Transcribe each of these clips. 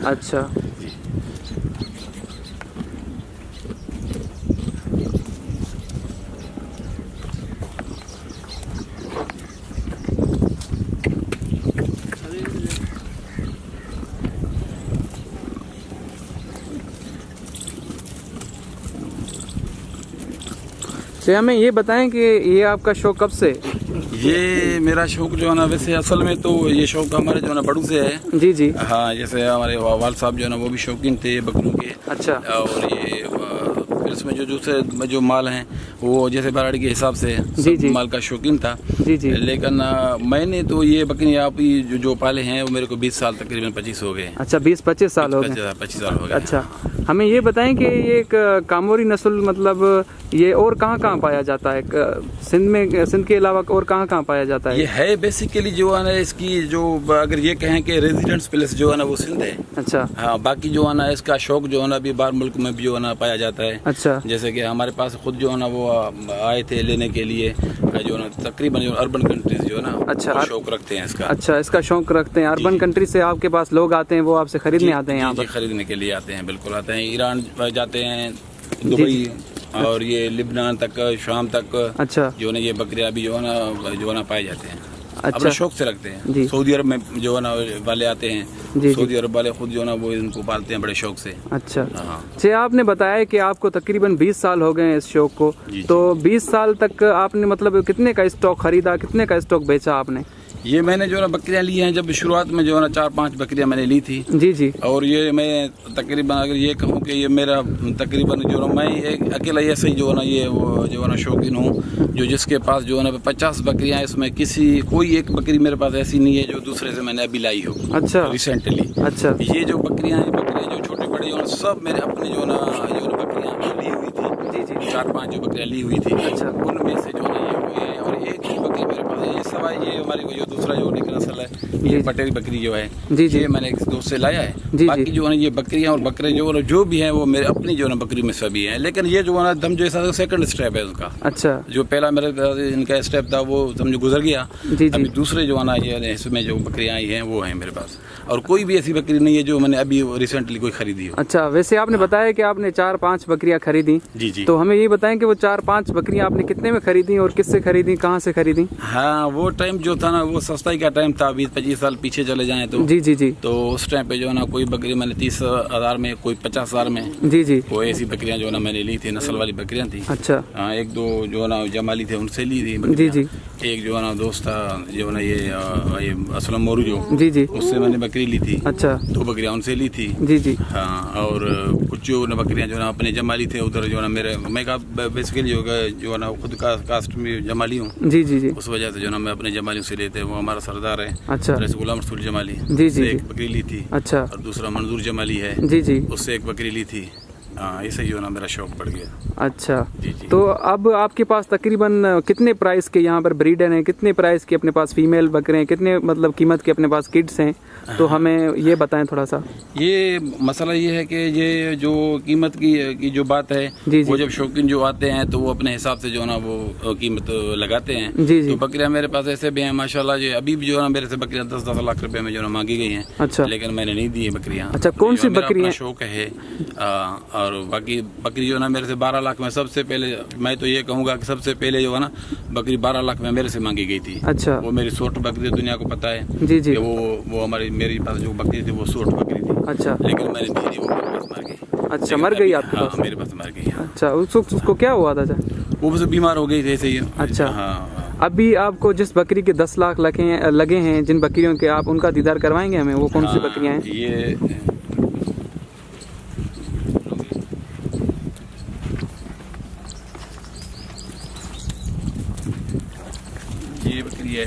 अच्छा। तो हमें ये बताएं कि ये आपका शौक कब से? ये मेरा शौक जो है ना, वैसे असल में तो ये शौक हमारे जो है ना बड़ों से है। जी जी। हाँ, जैसे हमारे वाल साहब जो है ना वो भी शौकीन थे बकरों के। अच्छा। और ये फिर इसमें जो दूसरे जो माल हैं वो जैसे बराड़ी के हिसाब से जी जी। माल का शौकीन था। जी जी। लेकिन मैंने तो ये बकरी आप जो पाले हैं वो मेरे को 20 साल तकरीबन 25 हो गए। अच्छा, 20-25 साल हो गए। 25 साल हो गए। अच्छा, हमें ये बताएं कि ये एक कामोरी नस्ल मतलब ये और कहाँ पाया जाता है? सिंध में, सिंध के अलावा और कहाँ पाया जाता है? ये है बेसिकली जो है ना इसकी जो अगर ये कहें कि रेजिडेंस प्लेस जो है ना वो सिंध है। अच्छा। हाँ, बाकी जो है ना इसका शौक जो है ना अभी बाहर मुल्क में भी जो है ना पाया जाता है। अच्छा। जैसे कि हमारे पास खुद जो है ना वो आए थे लेने के लिए जो है ना तकरीबन जो अर्बन कंट्रीज जो है ना। अच्छा। शौक रखते हैं इसका। अच्छा, इसका शौक रखते हैं। अर्बन कंट्री से आपके पास लोग आते हैं, वो आपसे खरीदने आते हैं यहाँ पर? खरीदने के लिए आते हैं, बिल्कुल आते हैं। ईरान जाते हैं, दुबई और ये लिबनान तक, शाम तक। अच्छा। जो है ना ये बकरियां भी जो है ना पाए जाते हैं। अच्छा। अपने शौक से रखते हैं। सऊदी अरब में जो है ना वाले आते हैं, सऊदी अरब वाले खुद जो है ना वो इनको पालते हैं बड़े शौक से। अच्छा। हाँ। आपने बताया कि आपको तकरीबन 20 साल हो गए इस शौक को, तो 20 साल तक आपने मतलब कितने का स्टॉक खरीदा, कितने का स्टॉक बेचा आपने? ये मैंने जो है ना बकरियां ली हैं, जब शुरुआत में जो है ना 4-5 बकरियां मैंने ली थी। जी जी। और ये मैं तकरीबन अगर ये कहूँ कि ये मेरा तकरीबन जो है मैं एक अकेला ऐसे ही जो है ना ये वो जो है ना शौकीन हूँ, जो जिसके पास जो है ना 50 बकरियां, इसमें कोई एक बकरी मेरे पास ऐसी नहीं है जो दूसरे से मैंने अभी लाई हो। अच्छा। रिसेंटली। अच्छा। ये जो बकरियां हैं, बकरियां जो छोटे बड़े जो सब मेरे अपने जो ना बकरियां ली हुई थी। जी जी। 4-5 जो बकरियां ली हुई थी। अच्छा। उनमें से जो है ये हुई है, और एक ही बकरी मेरे पास है। ये सवाई ये हमारी जो दूसरा जो नस्ल है, ये पटेरी बकरी जो है, जी जी, ये मैंने एक दोस्त से लाया है। जी। बाकी जो है ये बकरियां और बकरे जो भी हैं वो मेरे अपनी जो है बकरी में सभी हैं। लेकिन ये जो है ना दम जो सेकंड स्टेप है उसका। अच्छा। जो पहला मेरे इनका स्टेप था वो समझो गुजर गया। जी जी। अभी दूसरे जो है ना ये इसमें जो बकरियां आई हैं वो हैं मेरे पास, और कोई भी ऐसी बकरी नहीं है जो मैंने अभी रिसेंटली कोई खरीदी हो। अच्छा। वैसे आपने बताया कि आपने 4-5 बकरियां खरीदी। जी जी। तो हमें ये बताएं कि वो 4-5 बकरियां आपने कितने में खरीदी और किससे खरीदी, कहाँ से खरीदी? हाँ, वो टाइम जो था ना वो सस्ताई का टाइम था, 20-25 साल पीछे चले जाएं तो। जी जी जी। तो उस टाइम पे जो है ना कोई बकरी मैंने 30,000 में, कोई 50,000 में। जी जी। कोई ऐसी बकरियां जो है ना मैंने ली थी, नस्ल वाली बकरियां थी। अच्छा। हाँ, 1-2 जो है ना जमाली थे उनसे ली थी। जी जी। एक जो है ना दोस्त था जो है ना ये असलम मोरू जो। जी जी। उससे मैंने बकरी ली थी। अच्छा। 2 बकरियां उनसे ली थी। जी जी। हाँ, और कुछ जो ना बकरियां जो है ना अपने जमाली थे उधर जो है ना मैं बेसिकली जो है ना खुद का कास्ट में जमाली हूँ। जी जी जी। उस वजह से जो है ना मैं अपने जमालियों से लेते हैं, वो हमारा सरदार है। अच्छा। गुलाम रसूल जमाली। जी जी। एक बकरी ली थी। अच्छा। और दूसरा मंजूर जमाली है। जी जी। उससे एक बकरी ली थी। ऐसे जो है ना मेरा शौक बढ़ गया। अच्छा। जी जी। तो अब आपके पास तकरीबन कितने प्राइस के यहाँ पर ब्रीडर हैं, कितने प्राइस के अपने पास फीमेल बकरे हैं, कितने मतलब कीमत के अपने पास किड्स हैं? तो हमें ये बताएं थोड़ा सा। ये मसला ये है कि ये जो कीमत की जो बात है, जी जी, वो जब शौकीन जो आते हैं तो वो अपने हिसाब से जो है ना वो कीमत लगाते हैं। जी जी। तो बकरियां मेरे पास ऐसे भी हैं माशाल्लाह, जो अभी भी जो है ना मेरे से बकरियां 10-10 लाख रुपए में जो है मांगी गई हैं। अच्छा। लेकिन मैंने नहीं दी है बकरियां। अच्छा। कौन सी बकरियां? शौक है। और बाकी बकरी जो है ना मेरे से 12 लाख में, सबसे पहले मैं तो ये कहूँगा कि सबसे पहले जो है ना बकरी 12 लाख में मेरे से मांगी गई थी। अच्छा। वो मेरी सोट बकरी दुनिया को पता है। जी जी। वो मेरी पास जो बकरी थी वो सोट बकरी थी। अच्छा। लेकिन मैंने नहीं दी, वो मेरे पास मर गई। अच्छा, मर गई आपके पास? मेरे पास मर गई। अच्छा। उसको क्या हुआ था? वो बस बीमार हो गई थी ऐसे ही। अच्छा। हाँ। अभी आपको जिस बकरी के 10 लाख लगे हैं, जिन बकरियों के आप उनका दीदार करवाएंगे हमें, वो कौन सी बकरियां हैं? ये बकरी है,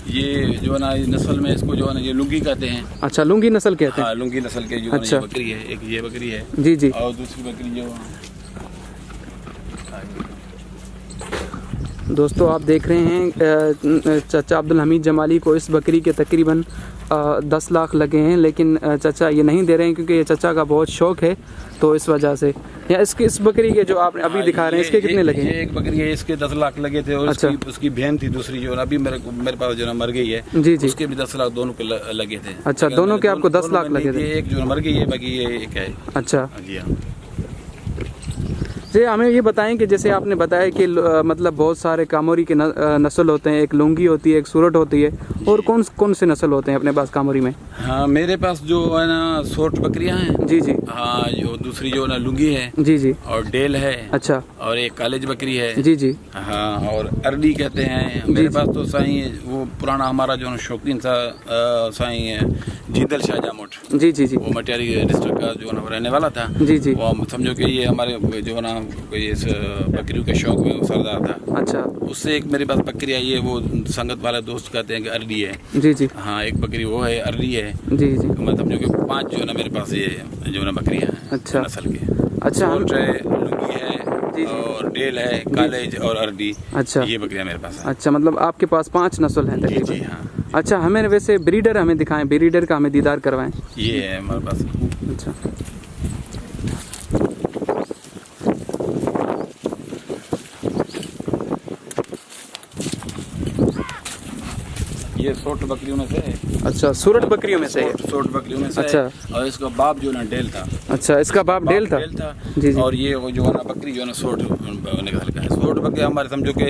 ये जो है ना नस्ल में इसको जो है ना ये लुंगी कहते हैं। अच्छा, लुंगी नस्ल कहते हैं? हाँ, लुंगी नस्ल के जो अच्छा बकरी है। एक ये बकरी है। जी जी। और दूसरी बकरी जो दोस्तों आप देख रहे हैं चाचा अब्दुल हमीद जमाली को इस बकरी के तकरीबन 10 लाख लगे हैं, लेकिन चाचा ये नहीं दे रहे हैं क्योंकि ये चाचा का बहुत शौक़ है, तो इस वजह से। या इस बकरी के जो आप अभी दिखा रहे हैं इसके कितने लगे हैं? ये एक बकरी है, इसके 10 लाख लगे थे। और अच्छा। उसकी बहन थी दूसरी जो अभी मेरे पास जो मर गई है, जी जी, उसके भी 10 लाख दोनों के लगे थे। अच्छा, दोनों के आपको 10 लाख लगे थे? एक जो मर गई है, बाकी ये एक है। अच्छा जी हाँ जी, हमें ये बताएं कि जैसे आपने बताया कि मतलब बहुत सारे कामोरी के नस्ल होते हैं, एक लुंगी होती है, एक सूरत होती है, और कौन से नस्ल होते हैं अपने पास कामोरी में? हाँ, मेरे पास जो है ना सोट बकरियां हैं। जी जी। हाँ, जो दूसरी जो ना लुंगी है। जी जी। और डेल है। अच्छा। और एक कालेज बकरी है। जी जी। हाँ, और अरडी कहते हैं मेरे पास। तो साई वो पुराना हमारा जो शौकीन सा साई है जीदल शाह जामुट। जी जी जी। वो मटियारी डिस्ट्रिक्ट का जो ना रहने वाला था। जी जी। वो समझो कि ये हमारे जो ना इस बकरियों के शौक में सरदार था। अच्छा। उससे एक मेरे पास बकरी आई है, वो संगत वाला दोस्त कहते हैं कि अरडी है। जी जी। हाँ, एक बकरी वो है, अरडी है। जी जी। मतलब समझो कि 5 जो ना मेरे पास ये जो ना बकरियां हैं। अच्छा। नस्ल के। अच्छा। लुंगी है और डेल है, कालेज और अरडी। अच्छा। ये बकरियां मेरे पास है। अच्छा, मतलब आपके पास 5 नस्ल हैं तकरीबन? जी हाँ। अच्छा, हमें वैसे ब्रीडर हमें दिखाएं, ब्रीडर का हमें दीदार करवाएं। ये है हमारे पास। अच्छा। ये सोट बकरियों में से है। अच्छा, सूरत बकरियों में से है। सोट बकरियों में से। अच्छा। और इसका बाप जो ना डेल था। अच्छा, इसका बाप डेल था। जी जी। और ये वो जो ना बकरी जो ना सोट निकाल का है। सोट बकरी हमारे समझो कि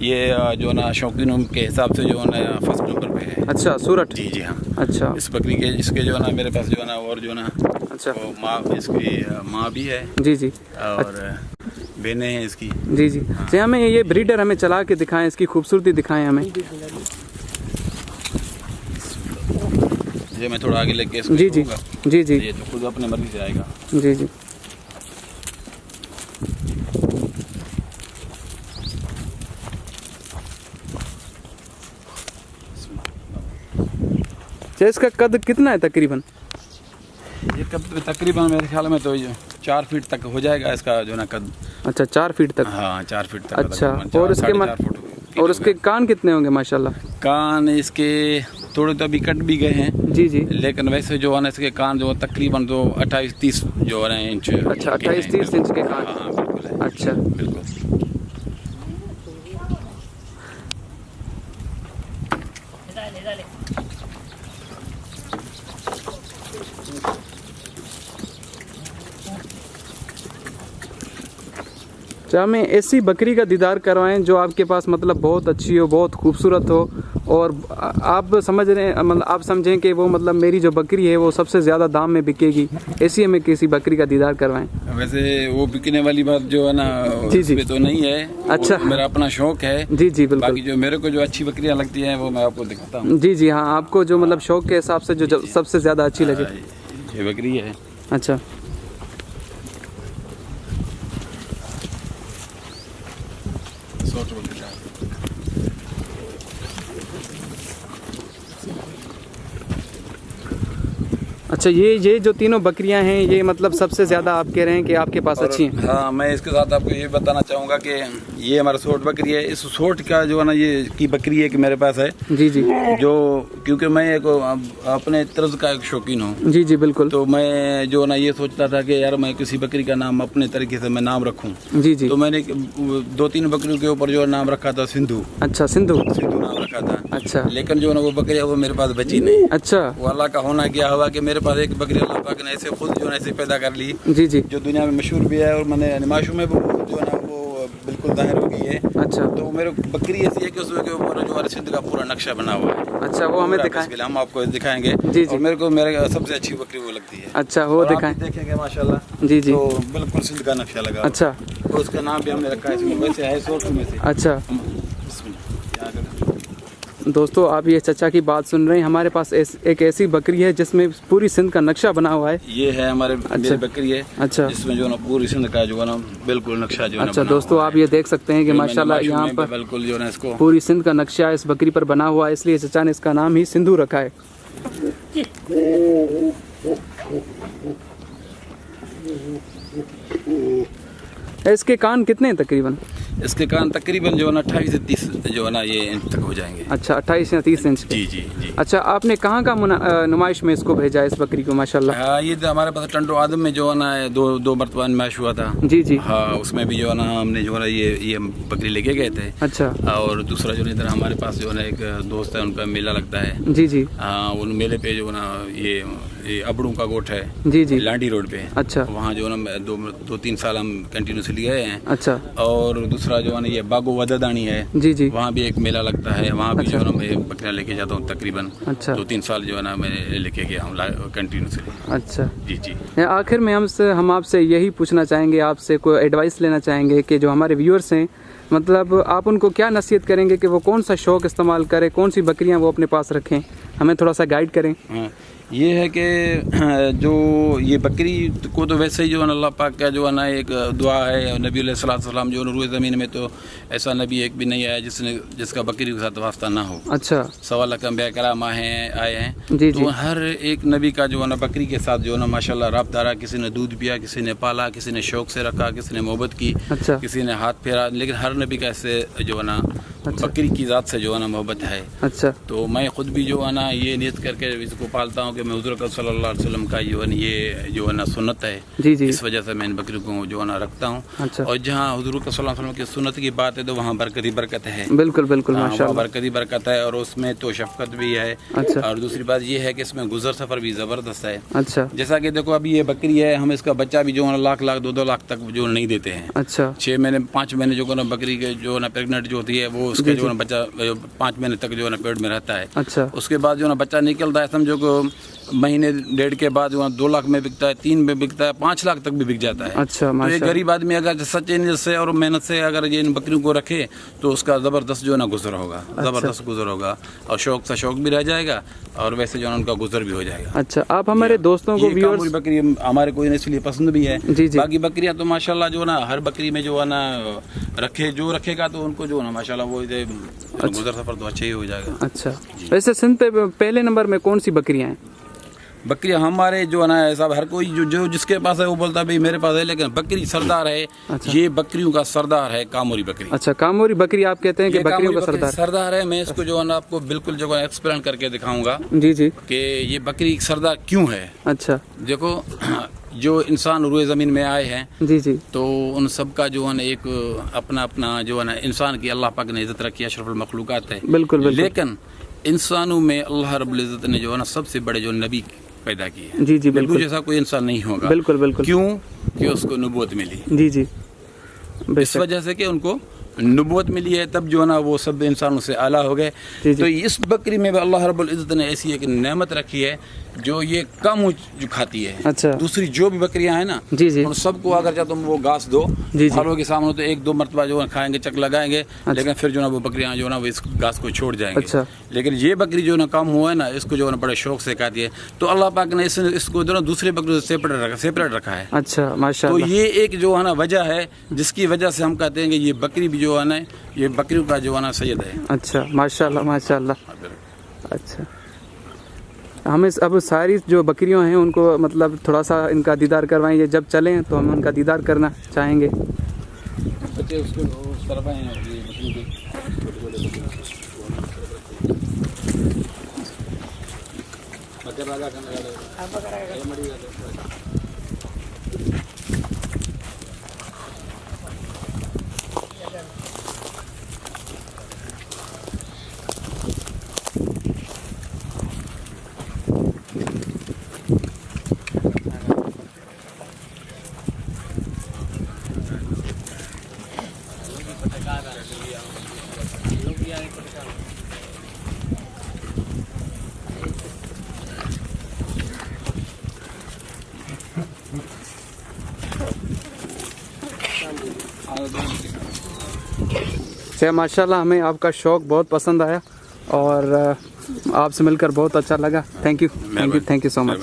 ये जो ना शौकीनों के हिसाब से जो ना फर्स्ट नंबर पे है। अच्छा, सूरत। जी जी हाँ। अच्छा। इस बकरी के इसके जो ना मेरे पास जो ना और जो ना, अच्छा, माँ, इसकी माँ भी है। जी जी। और बहनें हैं इसकी। जी जी। हाँ। हमें ये ब्रीडर हमें चला के दिखाएं, इसकी खूबसूरती दिखाएं हमें। ये मैं थोड़ा आगे लेके इसको। जी जी। जी जी। ये तो खुद अपने मर्जी से आएगा। जी जी। इसका कद कितना है तकरीबन? ये तकरीबन मेरे ख्याल में तो 4 फीट तक हो जाएगा इसका जो ना कद। अच्छा, 4 फीट तक? हाँ, 4 फीट तक। अच्छा। और इसके और उसके कान कितने होंगे माशाल्लाह? कान इसके थोड़े तो अभी कट भी गए हैं। जी जी। लेकिन वैसे जो है ना इसके कान जो तकरीबन तो 28-30 जो है इंच। अच्छा, 28-30 इंच के कान। हाँ बिल्कुल है। अच्छा, बिल्कुल। अच्छा, हमें ऐसी बकरी का दीदार करवाएं जो आपके पास मतलब बहुत अच्छी हो, बहुत खूबसूरत हो, और आप समझ रहे हैं, मतलब आप समझें कि वो मतलब मेरी जो बकरी है वो सबसे ज़्यादा दाम में बिकेगी, ऐसी हमें किसी बकरी का दीदार करवाएं। वैसे वो बिकने वाली बात जो है ना, जी जी, तो नहीं है। अच्छा, मेरा अपना शौक है। जी जी बिल्कुल। बाकी जो मेरे को जो अच्छी बकरियाँ लगती हैं वो मैं आपको दिखाता हूँ। जी जी हाँ, आपको जो मतलब शौक के हिसाब से जो सबसे ज़्यादा अच्छी लगे, ये बकरी है। अच्छा। अच्छा, ये जो तीनों बकरियां हैं ये मतलब सबसे ज़्यादा आप कह रहे हैं कि आपके पास अच्छी हैं? हाँ, मैं इसके साथ आपको ये बताना चाहूँगा कि ये हमारा सोट बकरी है। इस सोट का जो है ना ये की बकरी है कि मेरे पास है। जी जी। जो क्योंकि मैं एक अपने तर्ज का एक शौकीन हूँ। जी जी बिल्कुल। तो मैं जो ना ये सोचता था कि यार मैं किसी बकरी का नाम अपने तरीके से मैं नाम रखूँ। जी जी। तो मैंने 2-3 बकरियों के ऊपर जो नाम रखा था सिंधु। अच्छा, सिंधु नाम रखा था। अच्छा। लेकिन जो ना वो बकरियाँ वो मेरे पास बची नहीं। अच्छा। वो अल्लाह का होना क्या हुआ कि मेरे पास एक बकरी अल्लाह पाक ने ऐसे खुद जो है ऐसे पैदा कर ली। जी जी। जो दुनिया में मशहूर भी है और मैंने निमाशों में वो जो है ना वो बिल्कुल जाहिर हो गई है। अच्छा। तो मेरे बकरी ऐसी है कि उसके ऊपर जो हमारे सिंध का पूरा नक्शा बना हुआ है। अच्छा, वो हमें दिखाएं? हम आपको दिखाएंगे। जी जी। और मेरे सबसे अच्छी बकरी वो लगती है। अच्छा, वो दिखाएं? देखेंगे माशाल्लाह। जी जी। तो बिल्कुल सिंध का नक्शा लगा। अच्छा। तो उसका नाम भी हमने रखा है इसमें, वैसे है सोट में से। अच्छा। दोस्तों आप ये चचा की बात सुन रहे हैं, हमारे पास एक ऐसी बकरी है जिसमें पूरी सिंध का नक्शा बना हुआ है। ये है हमारे मेरी बकरी है। अच्छा। जिसमें जो ना पूरी सिंध का जो है ना बिल्कुल नक्शा जो है। अच्छा दोस्तों, आप ये देख सकते हैं कि माशाल्लाह यहाँ पर बिल्कुल जो है इसको पूरी सिंध का नक्शा इस बकरी पर बना हुआ है, इसलिए चचा ने इसका नाम ही सिंधु रखा है। इसके कान कितने हैं तकरीबन? इसके कान तकरीबन जो है ना 28 से 30 जो है ना ये इंच तक हो जाएंगे। अच्छा 28 या 30 इंच के। जी जी जी। अच्छा आपने कहाँ का नुमाइश में इसको भेजा है इस बकरी को? माशाल्लाह। हाँ ये तो हमारे पास टंडो आदम में जो है ना दो मरतबा नुमाइश हुआ था। जी जी। हाँ उसमें भी जो है ना हमने जो है ना ये बकरी लेके गए थे। अच्छा। और दूसरा जो इधर हमारे पास जो है ना एक दोस्त है उनका मेला लगता है। जी जी। हाँ उन मेले पे जो है ना ये अबड़ू का गोठ है। जी जी। लांडी रोड पे। अच्छा। वहाँ जो है ना 2-3 साल हम कंटिन्यूसली गए हैं। अच्छा। और दूसरा जो है ना ये बागो वददानी है। जी जी। वहाँ भी एक मेला लगता है, वहाँ भी जो है ना मैं बकरियाँ लेके जाता हूँ तकरीबन। अच्छा। 2-3 साल जो है ना मैं लेके गया हूँ कंटिन्यूसली। अच्छा जी जी। आखिर में हम आपसे यही पूछना चाहेंगे, आपसे कोई एडवाइस लेना चाहेंगे कि जो हमारे व्यूअर्स हैं, मतलब आप उनको क्या नसीहत करेंगे कि वो कौन सा शौक इस्तेमाल करें, कौन सी बकरियां वो अपने पास रखें, हमें थोड़ा सा गाइड करें। हाँ ये है कि जो ये बकरी को तो वैसे ही जो है ना अल्लाह पाक का जो है ना एक दुआ है। नबी अलैहिस्सलाम जो रूए ज़मीन में तो ऐसा नबी एक भी नहीं आया जिसका बकरी के साथ वास्ता ना हो। अच्छा। सवाल अंबिया कराम आए हैं। जी तो जी। हर एक नबी का जो है ना बकरी के साथ जो है ना माशाल्लाह राब्ता रहा। किसी ने दूध पिया, किसी ने पाला, किसी ने शौक से रखा, किसी ने मोहब्बत की। अच्छा। किसी ने हाथ फेरा, लेकिन हर नबी का ऐसे जो है ना अच्छा। बकरी की ज़ात से जो है ना मोहब्बत है। अच्छा। तो मैं खुद भी जो है ना ये नियत करके इसको पालता हूँ कि मैं हुज़ूर सल्लल्लाहु अलैहि वसल्लम का जो है ये जो है ना सुन्नत है। जी जी। इस वजह से मैं इन बकरी को जो है ना रखता हूँ। अच्छा। और जहाँ हुज़ूर सल्लल्लाहु अलैहि वसल्लम की सुन्नत की बात है तो वहाँ बरकत है। बिल्कुल बिल्कुल माशाल्लाह। बरकत है और उसमें तो शफकत भी है। अच्छा। और दूसरी बात ये है कि इसमें गुजर सफ़र भी ज़बरदस्त है। अच्छा। जैसा कि देखो अभी ये बकरी है, हम इसका बच्चा भी जो है लाख 2-2 लाख तक जो नहीं देते हैं। अच्छा। 6 महीने 5 महीने जो है ना बकरी के जो है ना प्रेगनेंट जो होती है वो उसका जो है ना बच्चा 5 महीने तक जो है ना पेट में रहता है। अच्छा। उसके बाद जो है ना बच्चा निकलता है, समझो को महीने 1.5 के बाद जो है 2 लाख में बिकता है, 3 में बिकता है, 5 लाख तक भी बिक जाता है। अच्छा। तो ये गरीब आदमी अगर सच्चे नियत से और मेहनत से अगर ये इन बकरियों को रखे तो उसका ज़बरदस्त जो है ना गुजर होगा। ज़बरदस्त गुजर होगा और शौक सा शौक भी रह जाएगा और वैसे जो है उनका गुजर भी हो जाएगा। अच्छा। आप हमारे दोस्तों को व्यूअर्स बकरी हमारे को इसलिए पसंद भी है। जी जी। बाकी बकरियां तो माशाल्लाह जो है ना हर बकरी में जो है ना रखेगा तो उनको जो है ना माशाल्लाह वो गुजर सफर तो अच्छा ही हो जाएगा। अच्छा। वैसे सिंध पे पहले नंबर में कौन सी बकरियां हैं? बकरियां हमारे जो है ना सब हर कोई जो जिसके पास है वो बोलता है भाई मेरे पास है, लेकिन बकरी सरदार है। अच्छा। ये बकरियों का सरदार है कामोरी बकरी। अच्छा। कामोरी बकरी आप कहते हैं कि बकरियों का सरदार है। मैं इसको जो है ना आपको बिल्कुल जो है एक्सप्लेन करके दिखाऊंगा। जी जी। कि ये बकरी सरदार क्यों है। अच्छा। देखो जो इंसान रूए ज़मीन में आए हैं जी जी, तो उन सब का जो है ना एक अपना अपना जो है ना इंसान की अल्लाह पाक ने इज़्ज़त रखी है, अशरफुल मखलूकात है। बिल्कुल बिल्कुल। लेकिन इंसानों में अल्लाह रब्बुल इज़्ज़त ने जो है ना सबसे बड़े जो नबी पैदा किए हैं। जी जी बिल्कुल। जैसा कोई इंसान नहीं होगा। बिल्कुल बिल्कुल। क्यों? कि उसको नबूवत मिली। जी जी। इस वजह से कि उनको नबूवत मिली है, तब जो है ना वो सब इंसानों से आला हो गए। तो इस बकरी में भी अल्लाह रब्बुल इज़्ज़त ने ऐसी एक नेमत रखी है जो ये कम जो खाती है। अच्छा। दूसरी जो भी बकरियां हैं ना, जी जी, उन सबको अगर चाहे तुम वो घास दो फलों के सामने तो 1-2 मरतबा जो है खाएंगे, चक लगाएंगे। अच्छा। लेकिन फिर जो ना वो बकरियां जो है ना वो इस घास को छोड़ जाएंगे। अच्छा। लेकिन ये बकरी जो ना कम हुआ है ना, इसको जो है ना बड़े शौक से खाती है। तो अल्लाह पाक ने इसको जो ना दूसरे बकरी से सेपरेट रखा है। अच्छा माशाअल्लाह। तो ये एक जो है ना वजह है जिसकी वजह से हम कहते हैं कि ये बकरी भी जो है ना ये बकरियों का जो है ना सैयद है। अच्छा माशाअल्लाह माशाअल्लाह। अच्छा, हमें अब सारी जो बकरियां हैं उनको मतलब थोड़ा सा इनका दीदार करवाएंगे, जब चलें तो हम उनका दीदार करना चाहेंगे। बच्चे उसको उस तरफ आए हैं से माशाल्लाह। हमें आपका शौक़ बहुत पसंद आया और आपसे मिलकर बहुत अच्छा लगा। Thank you so much.